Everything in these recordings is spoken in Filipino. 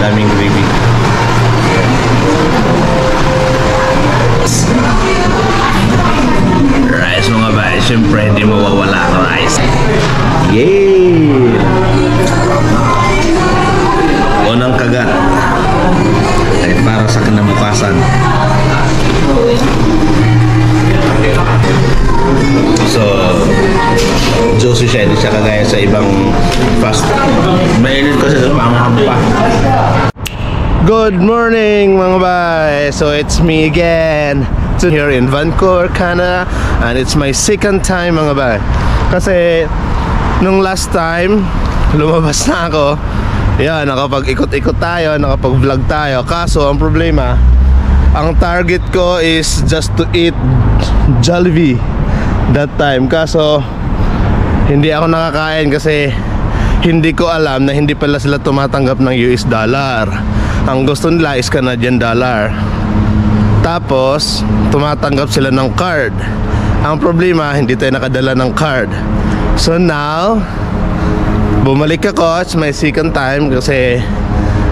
Daming gravy. Rice mga bay, siyempre hindi mawawala ang rice. Yay! Unang kagat ay para sa kinabukasan. So, juicy siya, hindi siya kagaya sa ibang fast. Mainit kasi sa panghampa. Good morning mga bay! So it's me again here in Vancouver, Canada, and it's my second time mga bay. Kasi nung last time lumabas na ako, yan, nakapag-ikot-ikot tayo, nakapag-vlog tayo. Kaso ang problema, ang target ko is just to eat Jollibee that time. Kaso hindi ako nakakain kasi hindi ko alam na hindi pala sila tumatanggap ng US dollar. Ang gusto nila is Canadian dollar. Tapos tumatanggap sila ng card. Ang problema, hindi tayo nakadala ng card. So now bumalik ako. It's my second time kasi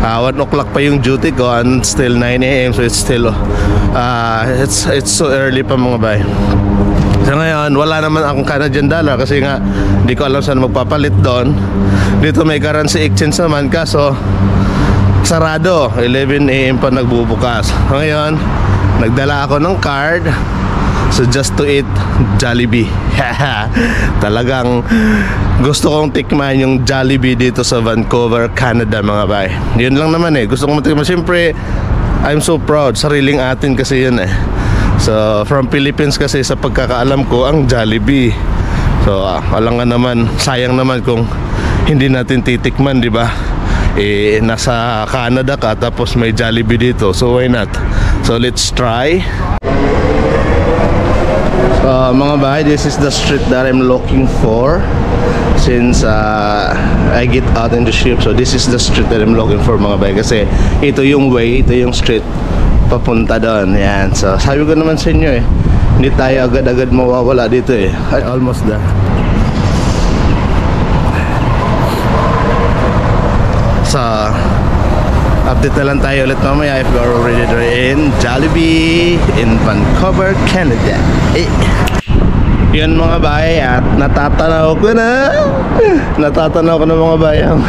1 o'clock pa yung duty ko and still 9 AM. So it's still it's so early pa mga bay. So ngayon, wala naman akong Canadian dollar kasi nga hindi ko alam saan magpapalit doon. Dito may currency exchange naman, kaso sarado, 11 AM pa nagbubukas. Ngayon, nagdala ako ng card. So just to eat Jollibee. Talagang gusto kong tikman yung Jollibee dito sa Vancouver, Canada mga bay. Yun lang naman eh, gusto kong matikman. Siyempre, I'm so proud, sariling atin kasi yun eh. So from Philippines kasi sa pagkakaalam ko ang Jollibee. So alam nga naman, sayang naman kung hindi natin titikman, di ba? Eh nasa Canada ka tapos may Jollibee dito, so why not? So let's try. Mga bahay, this is the street that I'm looking for since I get out in the ship. So this is the street that I'm looking for mga bahay, kasi ito yung way, ito yung street papunta doon. Yan. So sabi ko naman sa inyo eh, hindi tayo agad-agad mawawala dito eh. Almost there. So update na lang tayo ulit mamaya if we're already there in Jollibee in Vancouver, Canada. Yun mga bahay, at natatanaw ko na mga bayang.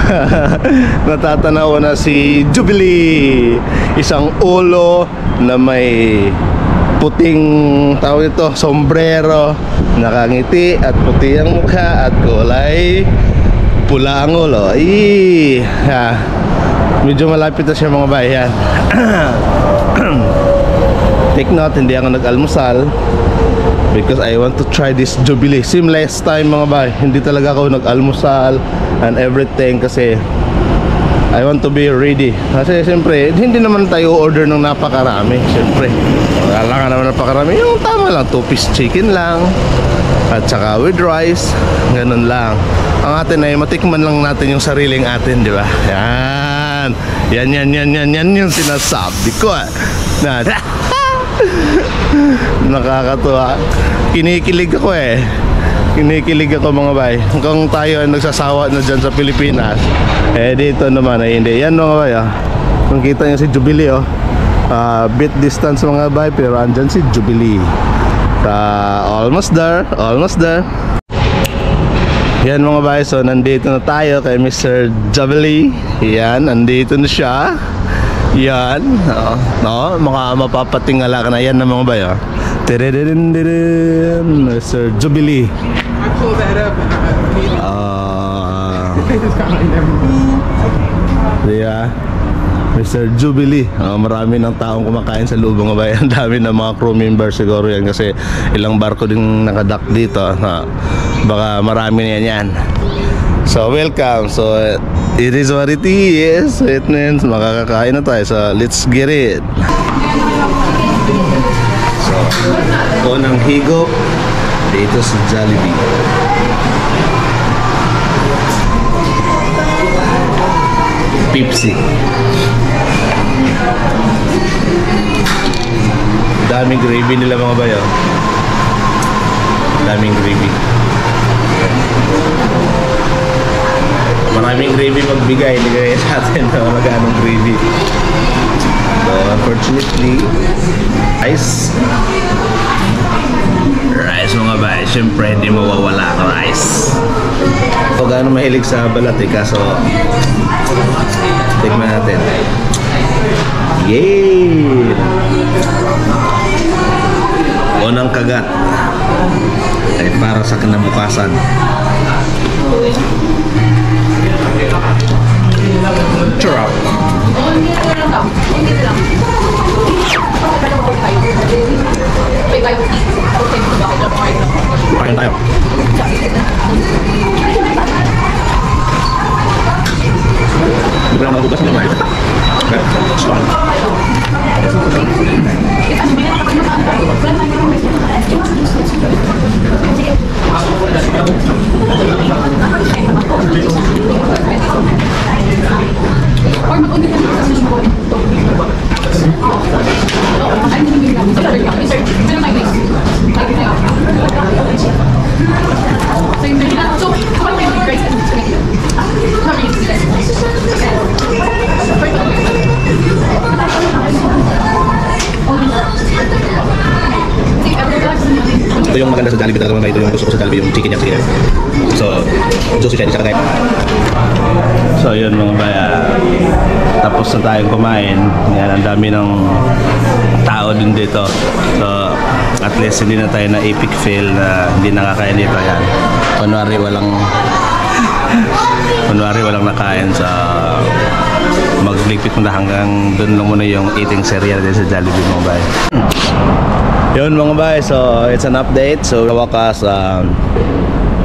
Natatanaw ko na si Jubilee, isang ulo na may puting tawag ito, sombrero, nakangiti at puti ang mukha at kulay pula ang ulo. Medyo malapit na siya mga bayan. Take note, hindi ako nag-almusal because I want to try this Jubilee. Same last time mga bay, hindi talaga ako nag-almusal and everything kasi I want to be ready. Kasi siyempre, hindi naman tayo order ng napakarami. Siyempre, wala ka naman napakarami. Yung tama lang, 2-piece chicken lang at saka with rice, ganun lang. Ang atin ay matikman lang natin yung sariling atin, di ba? Yan yung sinasabi ko. Nakakatuwa. Kinikilig ako eh. Kinikilig ako mga bay. Kung tayo ay nagsasawa na dyan sa Pilipinas, eh dito naman ay hindi. Yan mga bay, kung kita nyo si Jubilee, bit distance mga bay, pero andyan si Jubilee. Almost there. Yan mga bay, so nandito na tayo kay Mr. Jubilee. Yan, nandito na siya. Yan, mapapatingala ka na. Yan na mga bay, Mr. Jubilee. I pulled that up and yeah, Mr. Jubilee. Marami ng taong kumakain sa loob mga bay. Ang dami ng mga crew members siguro yan kasi ilang barko din nakadock dito. Baka marami na yan. So welcome. So it is what it is. It means makakakain na tayo. So let's get it. So unang higop dito sa Jollibee. Pepsi. Daming gravy nila mga bayo. Daming gravy. maraming gravy magbigay, hindi kaya sa atin na wala ganong gravy. So unfortunately, rice mga bay, syempre hindi mawawala ang rice. So gaano mahilig sa balat eh, kaso tikman natin. Yay! Unang kagat ay para sa kinabukasan. Charap. Kain tayo. Bukan magugas naman. Strong. Ito yung maganda sa Jollibee talaga mga, ito yung gusto ko sa Jollibee, yung chicken niya. So, juicy siya, di siya kagaya. So yun mga baya, tapos na tayong kumain. Yan, ang dami ng tao din dito. So at least hindi na tayo na epic fail na hindi nakakain dito. Yan, kunwari walang nakain. So magligpit muna hanggang dun lang muna yung eating cereal din sa Jollibee mga baya. Yun mga bay, so it's an update. So wakas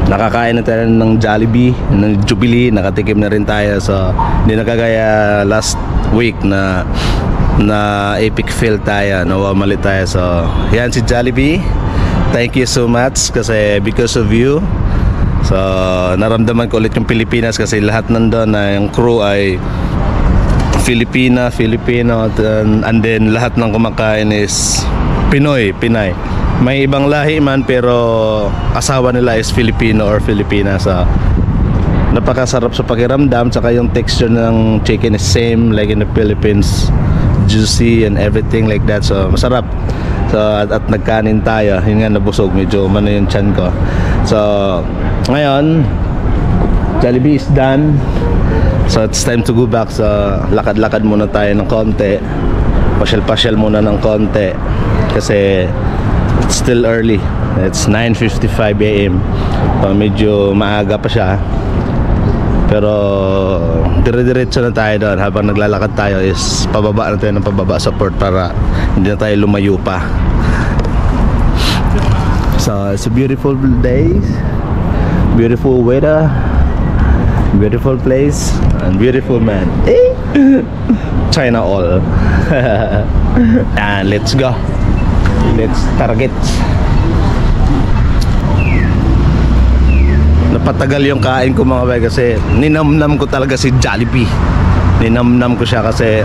nakakain na tayo ng Jollibee, ng Jubilee, nakatikim na rin tayo. So hindi na kagaya last week na epic fail tayo, nawamali tayo. So yan si Jollibee, thank you so much kasi because of you, so naramdaman ko ulit yung Pilipinas kasi lahat nandun na yung crew ay Filipino, and then lahat ng kumakain is Pinay. May ibang lahi man pero asawa nila is Filipino or Filipina. So napakasarap sa pakiramdam, saka yung texture ng chicken is same like in the Philippines, juicy and everything like that. So masarap. So at nagkanin tayo, yun nga, nabusog, medyo umano yung tiyan ko. So ngayon Jollibee is done. So it's time to go back. So lakad-lakad muna tayo ng konti, pasyal-pasyal muna ng konti kasi it's still early. It's 9:55 AM. So medyo maaga pa siya. Pero dire-diretso na tayo doon. Habang naglalakad tayo is pababa na tayo ng pababa sa port para hindi na tayo lumayo pa. So it's a beautiful day, beautiful weather, beautiful place, and beautiful man. China all. And let's go. Let's target. Napatagal yung kain ko mga bay kasi ninamnam ko talaga si Jollibee. Ninamnam ko siya kasi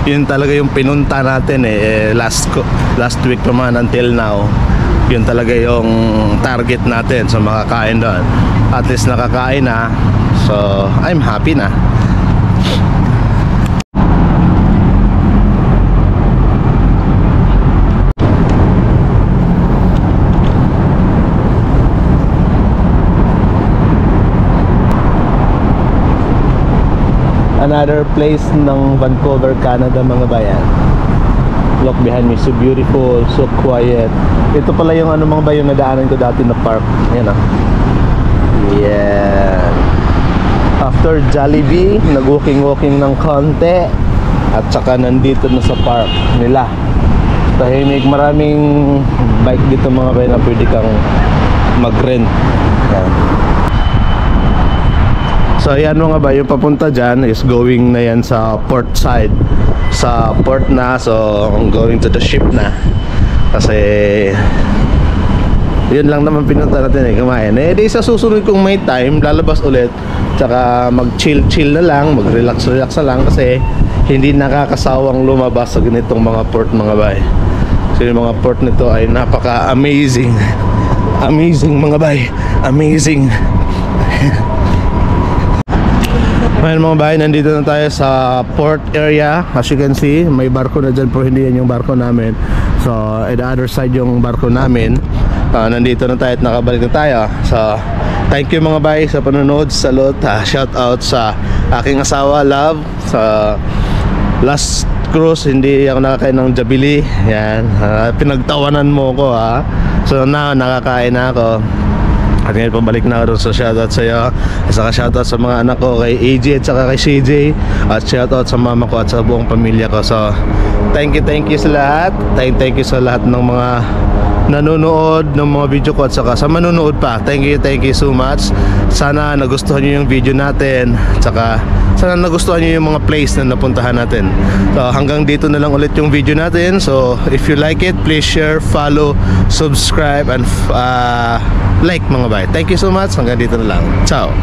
yun talaga yung pinunta natin last week pa man until now. Yun talaga yung target natin sa makakain doon. At least nakakain na. So I'm happy na. Another place ng Vancouver, Canada mga bayan. Look behind me, so beautiful, so quiet. Ito pala yung ano mga bayan, nadaanan ko dati na park. Yan yeah. After Jollibee, nag-walking ng konti at saka nandito na sa park nila. Tahimik, maraming bike dito mga bayan na pwede kang mag-rent. Yan. So ayan mga ba, yung papunta dyan is going na yan sa port side. Sa port na, so going to the ship na. Kasi yun lang naman pinunta natin kumain. Di sa susunod kung may time, lalabas ulit. Tsaka mag-chill na lang, mag-relax na lang. Kasi hindi nakakasawang lumabas sa ganitong mga port mga bay. So yung mga port nito ay napaka-amazing. Amazing mga bay, amazing. Ngayon mga bahay, nandito na tayo sa port area. As you can see, may barko na dyan, pero hindi yan yung barko namin. So, at the other side yung barko namin. Nandito na tayo at nakabalik na tayo. So, thank you mga bahay sa panonood. Salute, shout out sa aking asawa, Love. Sa last cruise, hindi ako nakakain ng jabili. Yan, pinagtawanan mo ko ha. So, nakakain na ako. At ngayon pabalik na ako sa shoutout sa iyo. At saka shoutout sa mga anak ko, kay AJ at saka kay CJ. At shoutout sa mama ko at sa buong pamilya ko. So thank you sa lahat. Thank you sa lahat ng mga nanonood ng mga video ko. At saka sa manonood pa, thank you so much. Sana nagustuhan nyo yung video natin. At saka sana nagustuhan nyo yung mga place na napuntahan natin. So hanggang dito na lang ulit yung video natin. So if you like it, please share, follow, subscribe, and like mga bay. Thank you so much. Hanggang dito na lang. Ciao.